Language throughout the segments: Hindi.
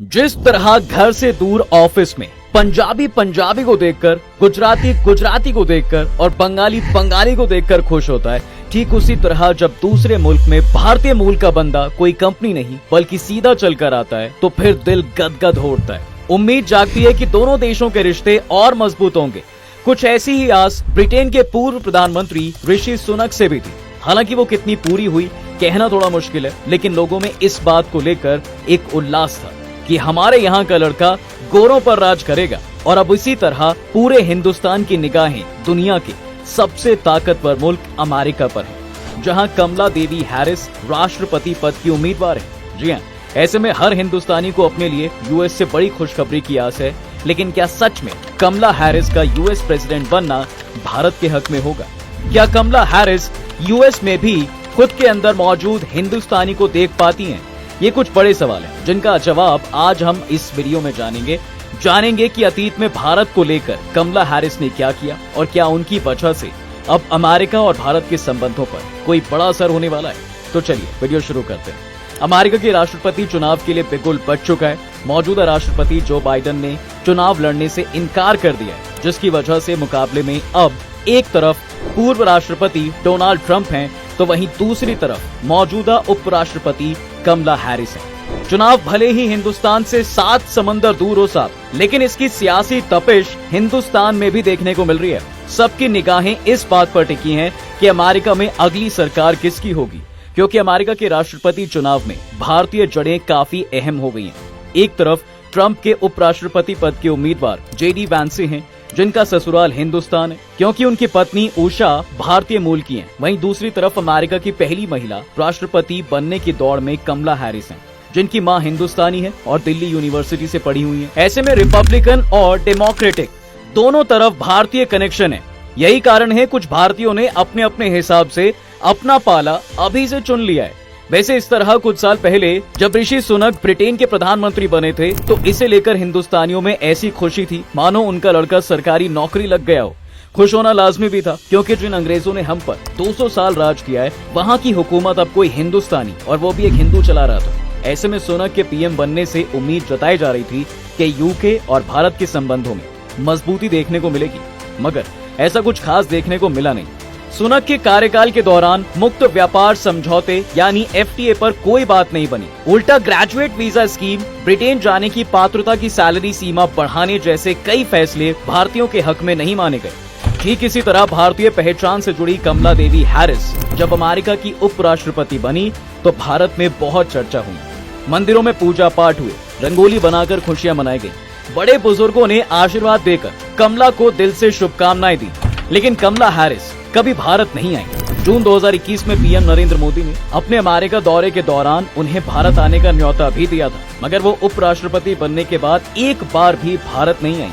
जिस तरह घर से दूर ऑफिस में पंजाबी पंजाबी को देखकर, गुजराती गुजराती को देखकर और बंगाली बंगाली को देखकर खुश होता है, ठीक उसी तरह जब दूसरे मुल्क में भारतीय मूल का बंदा कोई कंपनी नहीं बल्कि सीधा चलकर आता है तो फिर दिल गदगद हो उठता है। उम्मीद जागती है कि दोनों देशों के रिश्ते और मजबूत होंगे। कुछ ऐसी ही आस ब्रिटेन के पूर्व प्रधानमंत्री ऋषि सुनक से भी थी। हालांकि वो कितनी पूरी हुई कहना थोड़ा मुश्किल है, लेकिन लोगों में इस बात को लेकर एक उल्लास था कि हमारे यहाँ का लड़का गोरों पर राज करेगा। और अब इसी तरह पूरे हिंदुस्तान की निगाहें दुनिया के सबसे ताकतवर मुल्क अमेरिका पर है, जहां कमला देवी हैरिस राष्ट्रपति पद की उम्मीदवार है। जी हाँ, ऐसे में हर हिंदुस्तानी को अपने लिए यूएस से बड़ी खुशखबरी की आस है। लेकिन क्या सच में कमला हैरिस का यूएस प्रेसिडेंट बनना भारत के हक में होगा? क्या कमला हैरिस यूएस में भी खुद के अंदर मौजूद हिंदुस्तानी को देख पाती हैं? ये कुछ बड़े सवाल हैं जिनका जवाब आज हम इस वीडियो में जानेंगे कि अतीत में भारत को लेकर कमला हैरिस ने क्या किया और क्या उनकी वजह से अब अमेरिका और भारत के संबंधों पर कोई बड़ा असर होने वाला है। तो चलिए वीडियो शुरू करते हैं। अमेरिका के राष्ट्रपति चुनाव के लिए बिगुल बज चुका है। मौजूदा राष्ट्रपति जो बाइडेन ने चुनाव लड़ने से इनकार कर दिया है, जिसकी वजह से मुकाबले में अब एक तरफ पूर्व राष्ट्रपति डोनाल्ड ट्रंप हैं, तो वहीं दूसरी तरफ मौजूदा उपराष्ट्रपति कमला हैरिस है। चुनाव भले ही हिंदुस्तान से 7 समंदर दूर हो साहब, लेकिन इसकी सियासी तपिश हिंदुस्तान में भी देखने को मिल रही है। सबकी निगाहें इस बात पर टिकी हैं कि अमेरिका में अगली सरकार किसकी होगी, क्योंकि अमेरिका के राष्ट्रपति चुनाव में भारतीय जड़ें काफी अहम हो गई हैं। एक तरफ ट्रंप के उपराष्ट्रपति पद के उम्मीदवार जेडी वैंसी हैं, जिनका ससुराल हिंदुस्तान है क्योंकि उनकी पत्नी उषा भारतीय मूल की हैं। वहीं दूसरी तरफ अमेरिका की पहली महिला राष्ट्रपति बनने की दौड़ में कमला हैरिस हैं, जिनकी मां हिंदुस्तानी है और दिल्ली यूनिवर्सिटी से पढ़ी हुई है। ऐसे में रिपब्लिकन और डेमोक्रेटिक दोनों तरफ भारतीय कनेक्शन है। यही कारण है कुछ भारतीयों ने अपने अपने हिसाब से अपना पाला अभी से चुन लिया है। वैसे इस तरह कुछ साल पहले जब ऋषि सुनक ब्रिटेन के प्रधानमंत्री बने थे तो इसे लेकर हिंदुस्तानियों में ऐसी खुशी थी मानो उनका लड़का सरकारी नौकरी लग गया हो। खुश होना लाजमी भी था, क्योंकि जिन अंग्रेजों ने हम पर 200 साल राज किया है, वहाँ की हुकूमत अब कोई हिंदुस्तानी और वो भी एक हिंदू चला रहा था। ऐसे में सुनक के पीएम बनने से उम्मीद जताई जा रही थी कि यूके और भारत के संबंधों में मजबूती देखने को मिलेगी, मगर ऐसा कुछ खास देखने को मिला नहीं। सुनक के कार्यकाल के दौरान मुक्त व्यापार समझौते यानी एफटीए पर कोई बात नहीं बनी। उल्टा ग्रेजुएट वीजा स्कीम, ब्रिटेन जाने की पात्रता की सैलरी सीमा बढ़ाने जैसे कई फैसले भारतीयों के हक में नहीं माने गए। ठीक इसी तरह भारतीय पहचान से जुड़ी कमला देवी हैरिस जब अमेरिका की उपराष्ट्रपति बनी तो भारत में बहुत चर्चा हुई। मंदिरों में पूजा पाठ हुए, रंगोली बनाकर खुशियां मनाई गई, बड़े बुजुर्गों ने आशीर्वाद देकर कमला को दिल से शुभकामनाएं दी। लेकिन कमला हैरिस कभी भारत नहीं आई। जून 2021 में पीएम नरेंद्र मोदी ने अपने अमेरिका दौरे के दौरान उन्हें भारत आने का न्योता भी दिया था, मगर वो उपराष्ट्रपति बनने के बाद एक बार भी भारत नहीं आई।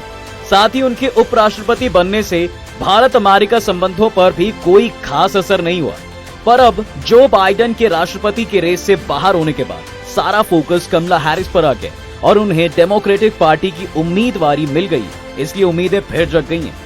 साथ ही उनके उपराष्ट्रपति बनने से भारत अमेरिका संबंधों पर भी कोई खास असर नहीं हुआ। पर अब जो बाइडेन के राष्ट्रपति के रेस से बाहर होने के बाद सारा फोकस कमला हैरिस पर आ गया और उन्हें डेमोक्रेटिक पार्टी की उम्मीदवारी मिल गई, इसलिए उम्मीदें फिर जग गई हैं।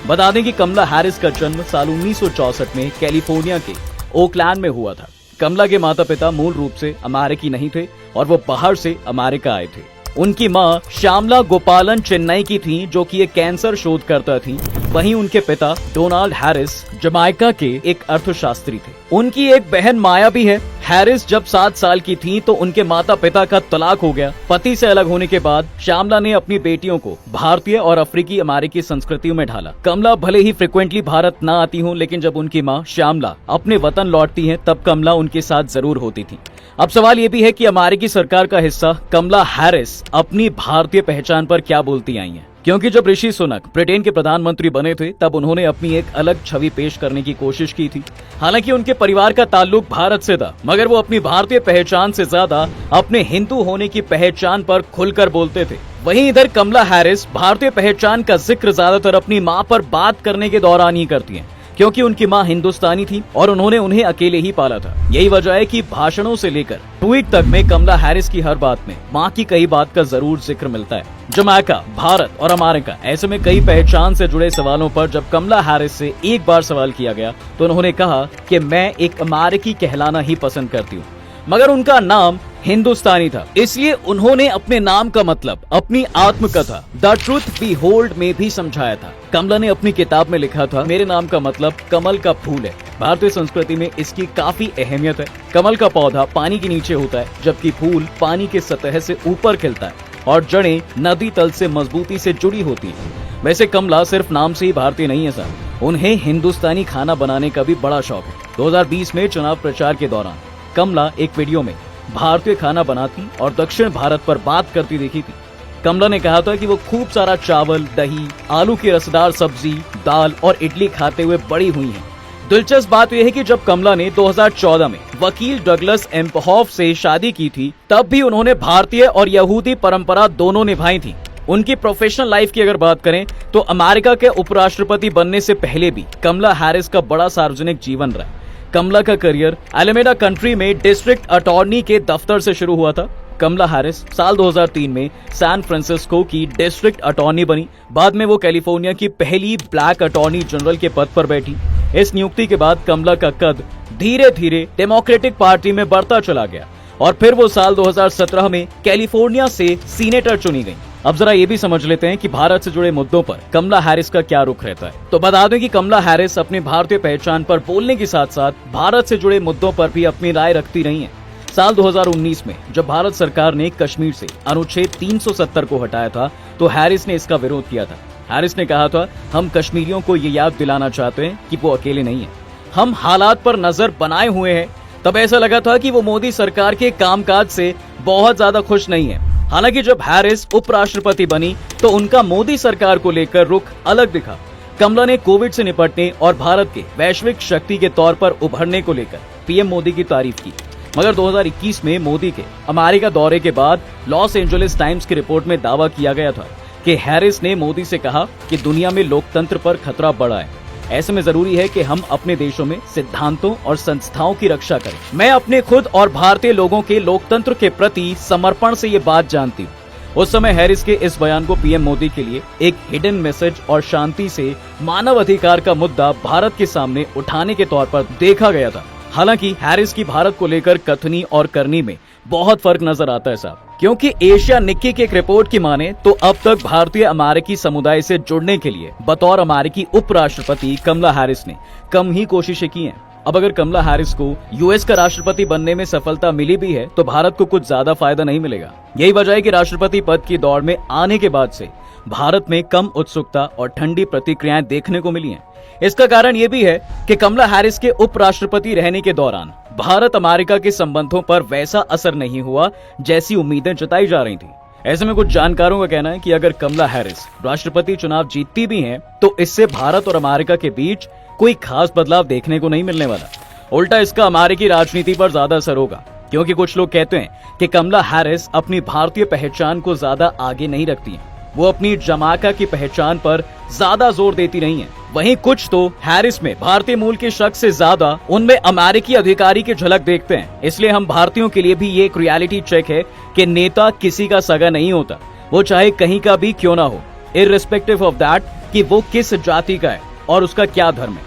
बता दें कि कमला हैरिस का जन्म साल 1964 में कैलिफोर्निया के ओकलैंड में हुआ था। कमला के माता पिता मूल रूप से अमेरिकी नहीं थे और वो बाहर से अमेरिका आए थे। उनकी मां श्यामला गोपालन चेन्नई की थी, जो कि एक कैंसर शोधकर्ता थी। वहीं उनके पिता डोनाल्ड हैरिस जमाइका के एक अर्थशास्त्री थे। उनकी एक बहन माया भी है। हैरिस जब 7 साल की थी तो उनके माता पिता का तलाक हो गया। पति से अलग होने के बाद श्यामला ने अपनी बेटियों को भारतीय और अफ्रीकी अमेरिकी संस्कृतियों में ढाला। कमला भले ही फ्रिक्वेंटली भारत न आती हूँ, लेकिन जब उनकी माँ श्यामला अपने वतन लौटती है तब कमला उनके साथ जरूर होती थी। अब सवाल ये भी है कि अमेरिकी सरकार का हिस्सा कमला हैरिस अपनी भारतीय पहचान पर क्या बोलती आई हैं, क्योंकि जब ऋषि सुनक ब्रिटेन के प्रधानमंत्री बने थे तब उन्होंने अपनी एक अलग छवि पेश करने की कोशिश की थी। हालांकि उनके परिवार का ताल्लुक भारत से था, मगर वो अपनी भारतीय पहचान से ज्यादा अपने हिंदू होने की पहचान पर खुलकर बोलते थे। वहीं इधर कमला हैरिस भारतीय पहचान का जिक्र ज्यादातर अपनी माँ पर बात करने के दौरान ही करती हैं, क्योंकि उनकी मां हिंदुस्तानी थी और उन्होंने उन्हें अकेले ही पाला था। यही वजह है कि भाषणों से लेकर ट्वीट तक में कमला हैरिस की हर बात में मां की कई बात का जरूर जिक्र मिलता है। जमैका, भारत और अमेरिका, ऐसे में कई पहचान से जुड़े सवालों पर जब कमला हैरिस से एक बार सवाल किया गया तो उन्होंने कहा कि मैं एक अमेरिकी कहलाना ही पसंद करती हूँ, मगर उनका नाम हिंदुस्तानी था, इसलिए उन्होंने अपने नाम का मतलब अपनी आत्मकथा द ट्रूथ बी होल्ड में भी समझाया था। कमला ने अपनी किताब में लिखा था, मेरे नाम का मतलब कमल का फूल है। भारतीय संस्कृति में इसकी काफी अहमियत है। कमल का पौधा पानी के नीचे होता है, जबकि फूल पानी के सतह से ऊपर खिलता है और जड़ें नदी तल से मजबूती से जुड़ी होती हैं। वैसे कमला सिर्फ नाम से ही भारतीय नहीं है सर, उन्हें हिंदुस्तानी खाना बनाने का भी बड़ा शौक है। 2020 में चुनाव प्रचार के दौरान कमला एक वीडियो में भारतीय खाना बनाती और दक्षिण भारत पर बात करती देखी थी। कमला ने कहा था कि वो खूब सारा चावल, दही, आलू की रसदार सब्जी, दाल और इडली खाते हुए बड़ी हुई हैं। दिलचस्प बात यह है कि जब कमला ने 2014 में वकील डगलस एम्पहॉफ से शादी की थी, तब भी उन्होंने भारतीय और यहूदी परंपरा दोनों निभाई थी। उनकी प्रोफेशनल लाइफ की अगर बात करें तो अमेरिका के उपराष्ट्रपति बनने से पहले भी कमला हैरिस का बड़ा सार्वजनिक जीवन रहा। कमला का करियर एलामेडा कंट्री में डिस्ट्रिक्ट अटॉर्नी के दफ्तर से शुरू हुआ था। कमला हैरिस साल 2003 में सैन फ्रांसिस्को की डिस्ट्रिक्ट अटॉर्नी बनी। बाद में वो कैलिफोर्निया की पहली ब्लैक अटॉर्नी जनरल के पद पर बैठी। इस नियुक्ति के बाद कमला का कद धीरे धीरे डेमोक्रेटिक पार्टी में बढ़ता चला गया और फिर वो साल 2017 में कैलिफोर्निया से सीनेटर चुनी गई। अब जरा ये भी समझ लेते हैं कि भारत से जुड़े मुद्दों पर कमला हैरिस का क्या रुख रहता है। तो बता दें कि कमला हैरिस अपनी भारतीय पहचान पर बोलने के साथ साथ भारत से जुड़े मुद्दों पर भी अपनी राय रखती रही हैं। साल 2019 में जब भारत सरकार ने कश्मीर से अनुच्छेद 370 को हटाया था, तो हैरिस ने इसका विरोध किया था। हैरिस ने कहा था, हम कश्मीरियों को ये याद दिलाना चाहते हैं कि वो अकेले नहीं है, हम हालात पर नजर बनाए हुए हैं। तब ऐसा लगा था कि वो मोदी सरकार के कामकाज से बहुत ज्यादा खुश नहीं है। हालांकि जब हैरिस उपराष्ट्रपति बनी तो उनका मोदी सरकार को लेकर रुख अलग दिखा। कमला ने कोविड से निपटने और भारत के वैश्विक शक्ति के तौर पर उभरने को लेकर पीएम मोदी की तारीफ की। मगर 2021 में मोदी के अमेरिका दौरे के बाद लॉस एंजलिस टाइम्स की रिपोर्ट में दावा किया गया था कि हैरिस ने मोदी से कहा कि दुनिया में लोकतंत्र पर खतरा बढ़ा है। ऐसे में जरूरी है कि हम अपने देशों में सिद्धांतों और संस्थाओं की रक्षा करें। मैं अपने खुद और भारतीय लोगों के लोकतंत्र के प्रति समर्पण से ये बात जानती हूँ। उस समय हैरिस के इस बयान को पीएम मोदी के लिए एक हिडन मैसेज और शांति से मानव अधिकार का मुद्दा भारत के सामने उठाने के तौर पर देखा गया था। हालांकि हैरिस की भारत को लेकर कथनी और करनी में बहुत फर्क नजर आता है साहब, क्योंकि एशिया निक्की की एक रिपोर्ट की माने तो अब तक भारतीय अमेरिकी समुदाय से जुड़ने के लिए बतौर अमेरिकी उपराष्ट्रपति कमला हैरिस ने कम ही कोशिशें की हैं। अब अगर कमला हैरिस को यूएस का राष्ट्रपति बनने में सफलता मिली भी है तो भारत को कुछ ज्यादा फायदा नहीं मिलेगा। यही वजह है कि राष्ट्रपति पद की दौड़ में आने के बाद से भारत में कम उत्सुकता और ठंडी प्रतिक्रियाएं देखने को मिली हैं। इसका कारण ये भी है कि कमला हैरिस के उपराष्ट्रपति रहने के दौरान भारत अमेरिका के संबंधों पर वैसा असर नहीं हुआ जैसी उम्मीदें जताई जा रही थी। ऐसे में कुछ जानकारों का कहना है कि अगर कमला हैरिस राष्ट्रपति चुनाव जीतती भी हैं, तो इससे भारत और अमेरिका के बीच कोई खास बदलाव देखने को नहीं मिलने वाला। उल्टा इसका अमेरिकी राजनीति पर ज्यादा असर होगा, क्योंकि कुछ लोग कहते हैं कि कमला हैरिस अपनी भारतीय पहचान को ज्यादा आगे नहीं रखती हैं। वो अपनी जमाका की पहचान पर ज्यादा जोर देती रही हैं। वहीं कुछ तो हैरिस में भारतीय मूल के शख्स से ज्यादा उनमें अमेरिकी अधिकारी की झलक देखते हैं। इसलिए हम भारतीयों के लिए भी ये एक रियलिटी चेक है कि नेता किसी का सगा नहीं होता, वो चाहे कहीं का भी क्यों ना हो, इररिस्पेक्टिव ऑफ दैट कि वो किस जाति का है और उसका क्या धर्म है।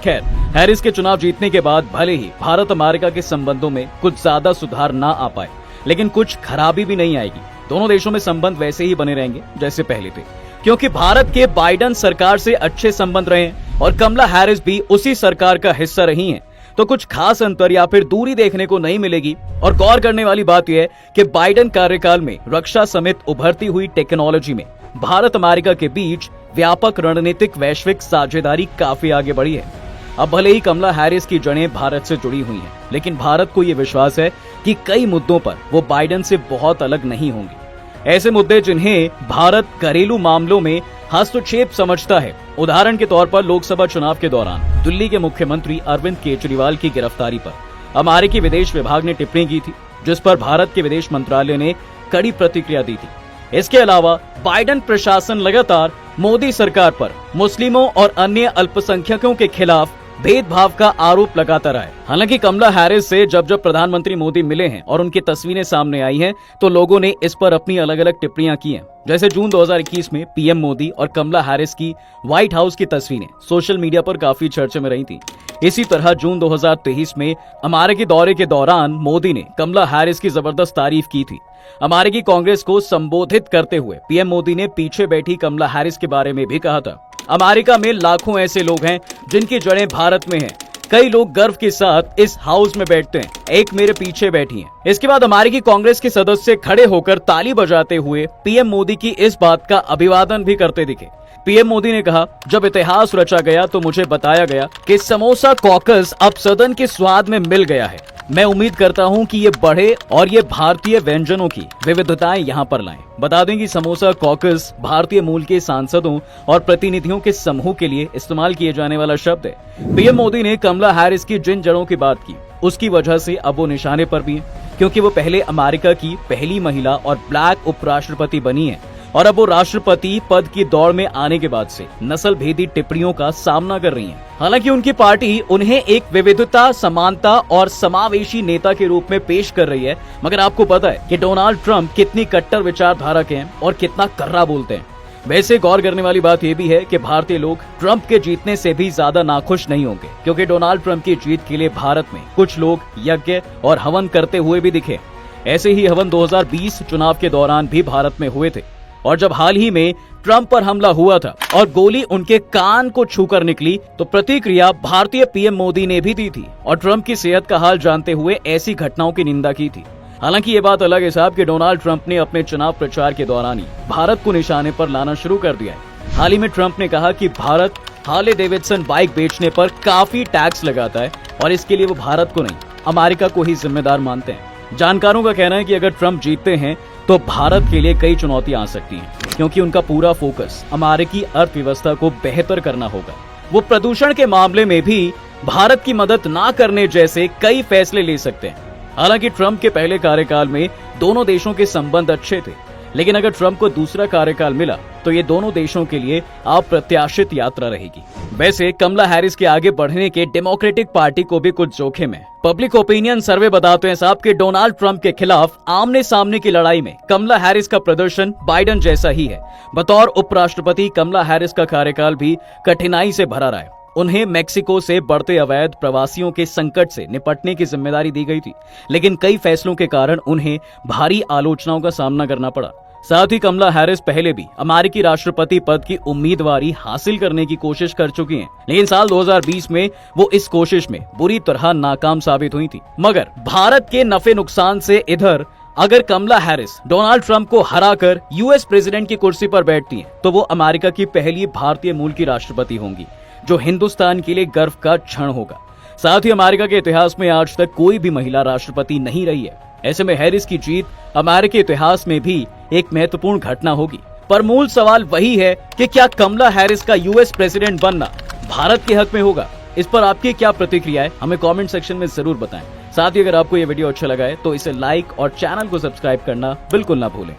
खैर, हैरिस के चुनाव जीतने के बाद भले ही भारत अमेरिका के संबंधों में कुछ ज्यादा सुधार ना आ पाए, लेकिन कुछ खराबी भी नहीं आएगी। दोनों देशों में संबंध वैसे ही बने रहेंगे जैसे पहले थे, क्योंकि भारत के बाइडेन सरकार से अच्छे संबंध रहे हैं और कमला हैरिस भी उसी सरकार का हिस्सा रही हैं। तो कुछ खास अंतर या फिर दूरी देखने को नहीं मिलेगी। और गौर करने वाली बात यह है कि बाइडेन कार्यकाल में रक्षा समेत उभरती हुई टेक्नोलॉजी में भारत अमेरिका के बीच व्यापक रणनीतिक वैश्विक साझेदारी काफी आगे बढ़ी है। अब भले ही कमला हैरिस की जड़ें भारत से जुड़ी हुई हैं, लेकिन भारत को यह विश्वास है कि कई मुद्दों पर वो बाइडेन से बहुत अलग नहीं होंगे। ऐसे मुद्दे जिन्हें भारत घरेलू मामलों में हस्तक्षेप समझता है। उदाहरण के तौर पर लोकसभा चुनाव के दौरान दिल्ली के मुख्यमंत्री अरविंद केजरीवाल की गिरफ्तारी पर अमेरिकी विदेश विभाग ने टिप्पणी की थी, जिस पर भारत के विदेश मंत्रालय ने कड़ी प्रतिक्रिया दी थी। इसके अलावा बाइडेन प्रशासन लगातार मोदी सरकार पर मुस्लिमों और अन्य अल्पसंख्यकों के खिलाफ भेदभाव का आरोप लगाता रहा है। हालांकि कमला हैरिस से जब जब प्रधानमंत्री मोदी मिले हैं और उनकी तस्वीरें सामने आई हैं, तो लोगों ने इस पर अपनी अलग अलग टिप्पणियां की हैं। जैसे जून 2021 में पीएम मोदी और कमला हैरिस की व्हाइट हाउस की तस्वीरें सोशल मीडिया पर काफी चर्चे में रही थी। इसी तरह जून 2023 में अमेरिकी दौरे के दौरान मोदी ने कमला हैरिस की जबरदस्त तारीफ की थी। अमेरिकी कांग्रेस को संबोधित करते हुए पीएम मोदी ने पीछे बैठी कमला हैरिस के बारे में भी कहा था, अमेरिका में लाखों ऐसे लोग हैं जिनकी जड़ें भारत में हैं। कई लोग गर्व के साथ इस हाउस में बैठते हैं, एक मेरे पीछे बैठी हैं। इसके बाद अमेरिकी कांग्रेस के सदस्य खड़े होकर ताली बजाते हुए पीएम मोदी की इस बात का अभिवादन भी करते दिखे। पीएम मोदी ने कहा, जब इतिहास रचा गया तो मुझे बताया गया कि समोसा कॉकस अब सदन के स्वाद में मिल गया है। मैं उम्मीद करता हूं कि ये बढ़े और ये भारतीय व्यंजनों की विविधताएं यहां पर लाएं। बता दें कि समोसा कॉकस भारतीय मूल के सांसदों और प्रतिनिधियों के समूह के लिए इस्तेमाल किए जाने वाला शब्द है। पीएम मोदी ने कमला हैरिस की जिन जड़ों की बात की, उसकी वजह से अब वो निशाने पर भी हैं, क्योंकि वो पहले अमेरिका की पहली महिला और ब्लैक उपराष्ट्रपति बनी है और अब वो राष्ट्रपति पद की दौड़ में आने के बाद से नस्ल भेदी टिप्पणियों का सामना कर रही हैं। हालांकि उनकी पार्टी उन्हें एक विविधता, समानता और समावेशी नेता के रूप में पेश कर रही है, मगर आपको पता है कि डोनाल्ड ट्रंप कितनी कट्टर विचारधारा के हैं और कितना कर्रा बोलते हैं। वैसे गौर करने वाली बात यह भी है कि भारतीय लोग ट्रंप के जीतने से भी ज्यादा नाखुश नहीं होंगे, क्योंकि डोनाल्ड ट्रंप की जीत के लिए भारत में कुछ लोग यज्ञ और हवन करते हुए भी दिखे। ऐसे ही हवन 2020 चुनाव के दौरान भी भारत में हुए थे, और जब हाल ही में ट्रंप पर हमला हुआ था और गोली उनके कान को छूकर निकली, तो प्रतिक्रिया भारतीय पीएम मोदी ने भी दी थी और ट्रंप की सेहत का हाल जानते हुए ऐसी घटनाओं की निंदा की थी। हालांकि ये बात अलग है साहब कि डोनाल्ड ट्रंप ने अपने चुनाव प्रचार के दौरान ही भारत को निशाने पर लाना शुरू कर दिया है। हाल ही में ट्रंप ने कहा कि भारत हार्ले डेविडसन बाइक बेचने पर काफी टैक्स लगाता है और इसके लिए वो भारत को नहीं, अमेरिका को ही जिम्मेदार मानते हैं। जानकारों का कहना है कि अगर ट्रंप जीतते हैं तो भारत के लिए कई चुनौतियां आ सकती हैं, क्योंकि उनका पूरा फोकस अमेरिकी अर्थव्यवस्था को बेहतर करना होगा। वो प्रदूषण के मामले में भी भारत की मदद ना करने जैसे कई फैसले ले सकते हैं। हालांकि ट्रंप के पहले कार्यकाल में दोनों देशों के संबंध अच्छे थे, लेकिन अगर ट्रंप को दूसरा कार्यकाल मिला तो ये दोनों देशों के लिए अप्रत्याशित यात्रा रहेगी। वैसे कमला हैरिस के आगे बढ़ने के डेमोक्रेटिक पार्टी को भी कुछ जोखिम है। पब्लिक ओपिनियन सर्वे बताते हैं साहब कि डोनाल्ड ट्रंप के खिलाफ आमने सामने की लड़ाई में कमला हैरिस का प्रदर्शन बाइडेन जैसा ही है। बतौर उपराष्ट्रपति कमला हैरिस का कार्यकाल भी कठिनाई से भरा रहा है। उन्हें मेक्सिको से बढ़ते अवैध प्रवासियों के संकट से निपटने की जिम्मेदारी दी गई थी, लेकिन कई फैसलों के कारण उन्हें भारी आलोचनाओं का सामना करना पड़ा। साथ ही कमला हैरिस पहले भी अमेरिकी राष्ट्रपति पद की उम्मीदवारी हासिल करने की कोशिश कर चुकी हैं, लेकिन साल 2020 में वो इस कोशिश में बुरी तरह नाकाम साबित हुई थी। मगर भारत के नफे नुकसान से इधर अगर कमला हैरिस डोनाल्ड ट्रंप को हराकर यूएस प्रेसिडेंट की कुर्सी पर बैठती हैं, तो वो अमेरिका की पहली भारतीय मूल की राष्ट्रपति होंगी, जो हिंदुस्तान के लिए गर्व का क्षण होगा। साथ ही अमेरिका के इतिहास में आज तक कोई भी महिला राष्ट्रपति नहीं रही है। ऐसे में हैरिस की जीत अमेरिकी इतिहास में भी एक महत्वपूर्ण घटना होगी। पर मूल सवाल वही है कि क्या कमला हैरिस का यूएस प्रेसिडेंट बनना भारत के हक में होगा? इस पर आपकी क्या प्रतिक्रिया है, हमें कमेंट सेक्शन में जरूर बताएं। साथ ही अगर आपको ये वीडियो अच्छा लगा है तो इसे लाइक और चैनल को सब्सक्राइब करना बिल्कुल ना भूलें।